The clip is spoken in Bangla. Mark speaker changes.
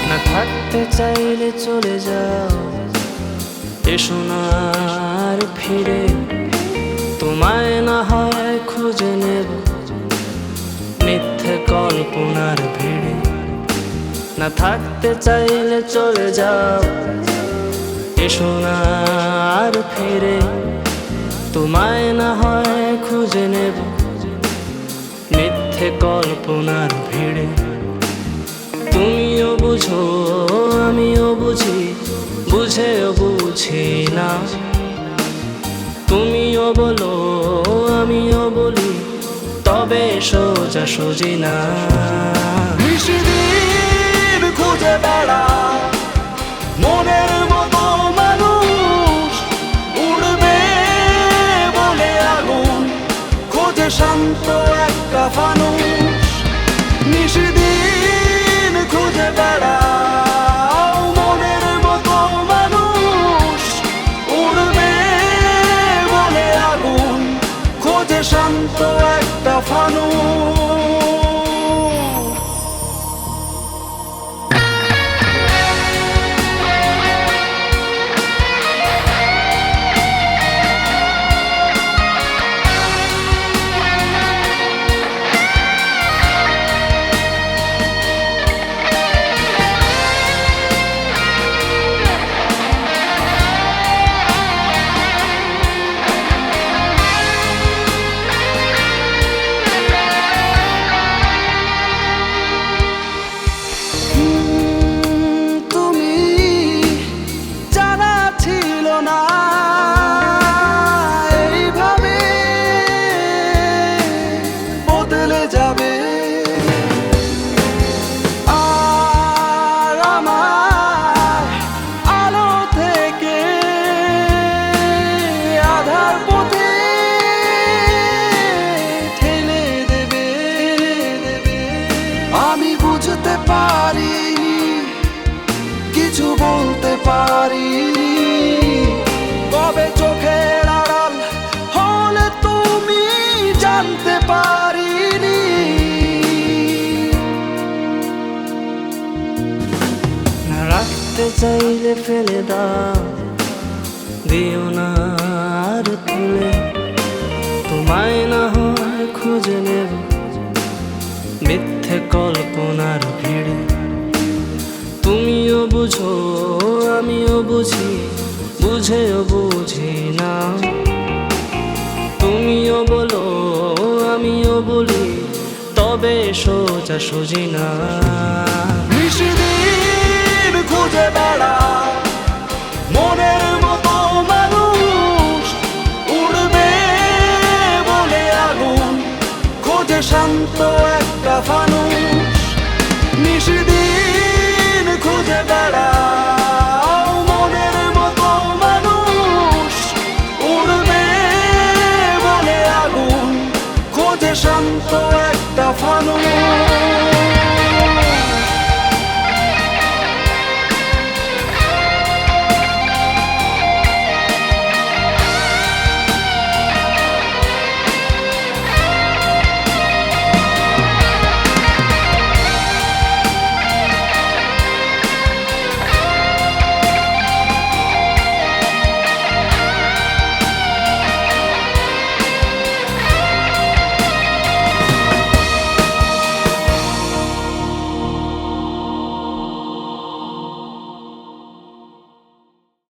Speaker 1: না থাকতে চাইলে চলে যাও, এসো না আর ফিরে। তোমায় না হয় খুঁজে নেব মিথ্যে কল্পনার ভিড়ে। না থাকতে চাইলে চলে যাও, এসো না আর ফিরে। তোমায় না হয় খুঁজে নেব মিথ্যে কল্পনার ভিড়ে। তুমিও বুঝো আমিও বুঝি, বুঝেও বুঝি না। তুমিও বলো আমিও বলি, তবে সোজাসুজি না।
Speaker 2: নিশিদিন খুঁজে বেড়া মনের মতো মানুষ, উড়বে বলে আগুন খোঁজে শান্ত একটা ফানুষ। নিশিদিন খুঁজে বেড়া মনের মতো মানুষ, উড়বে বলে আগুন খোঁজে শান্ত একটা ফানুষ। যাবে আর আমার আলো থেকে আধার পথে ঠেলে দেবে। আমি বুঝতে পারিনি, কিছু বলতে পারিনি, কবে চোখের আড়াল হলে তুমি জানতে পারি।
Speaker 1: রাখতে চাইলে ফেলে দাও, দিও না আর তুলে। তোমায় না হয় খুঁজে নেব মিথ্যে কল্পনার ভিড়ে। তুমিও বুঝো আমিও বুঝি, বুঝেও বুঝি না। তুমিও বলো আমিও বলি, তবে সোজাসুজি না।
Speaker 2: খুঁজে বেড়া মনের মতো মানুষ, উড়বে বলে আগুন খোঁজে শান্ত একটা ফানুষ। নিশিদিন খুঁজে বেড়া মনের মতো মানুষ, উড়বে বলে আগুন খোঁজে শান্ত একটা ফানুষ।